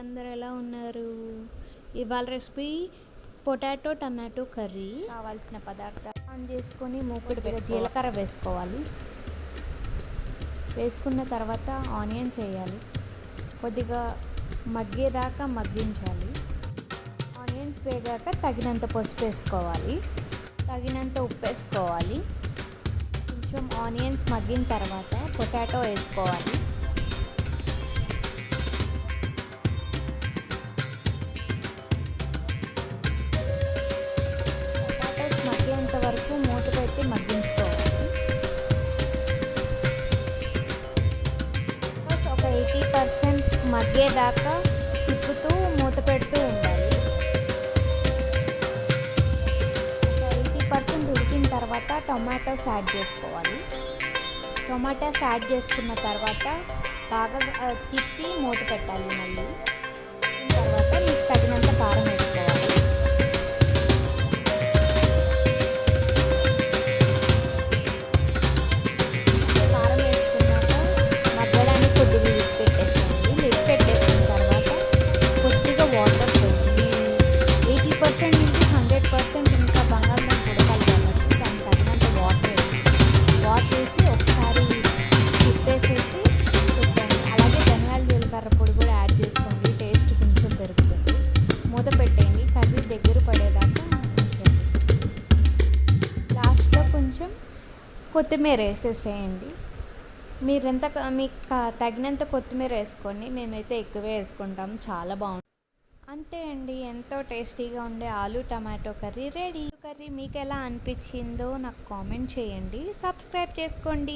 అందరు ఎలా ఉన్నారు? ఇవాళ రెసిపీ పొటాటో టమాటో కర్రీ. కావాల్సిన పదార్థాలు ఆన్ చేసుకొని మూకుడు పెట్టి జీలకర్ర వేసుకోవాలి. వేసుకున్న తర్వాత ఆనియన్స్ వేయాలి. కొద్దిగా మగ్గేదాకా మగ్గించాలి. ఆనియన్స్ వేగాక తగినంత పసుపు వేసుకోవాలి, తగినంత ఉప్పు వేసుకోవాలి. కొంచెం ఆనియన్స్ మగ్గిన తర్వాత పొటాటో వేసుకోవాలి. పొటాటోస్ మగ్గేంత వరకు మూత పెట్టి మగ్గించుకోవాలి. ఒక 80% మగ్గేదాకా తిప్పుతూ మూత పెడుతూ ఉండాలి. ఒక 80% ఉడికిన తర్వాత టొమాటోస్ యాడ్ చేసుకోవాలి. టొమాటోస్ యాడ్ చేసుకున్న తర్వాత బాగా తిప్పి మూత పెట్టాలి. మళ్ళీ తర్వాత మీకు తగినంత కారం వేసుకోవాలి. కారం వేసుకున్నాక మగ్గడానికి కొద్దిగా లిడ్ పెట్టేసేయండి. లిడ్ పెట్టేసిన తర్వాత కొద్దిగా వాటర్ పోయండి. 80% నుంచి 100% ఇంకా బంగాళదుంప ఉడకాలి కాబట్టి దానికి తగినంత వాటర్ వేసి ఒకసారి తిప్పేసేసి పెట్టండి. అలాగే ధనియాల జీలకర్ర పొడి కూడా యాడ్ చేసుకోండి, టేస్ట్ కొంచెం పెరుగుతుంది. మూత పెట్టేయండి. కర్రీ దగ్గర పడేదాకా ఉంచండి. లాస్ట్లో కొంచెం కొత్తిమీర వేసేసేయండి. మీకు తగినంత కొత్తిమీర వేసుకోండి. మేమైతే ఎక్కువే వేసుకుంటాం, చాలా బాగుంటుంది. అంతే అండి, ఎంతో టేస్టీగా ఉండే ఆలు టమాటో కర్రీ రెడీ. కర్రీ మీకు ఎలా అనిపించిందో నాకు కామెంట్ చేయండి. సబ్స్క్రైబ్ చేసుకోండి.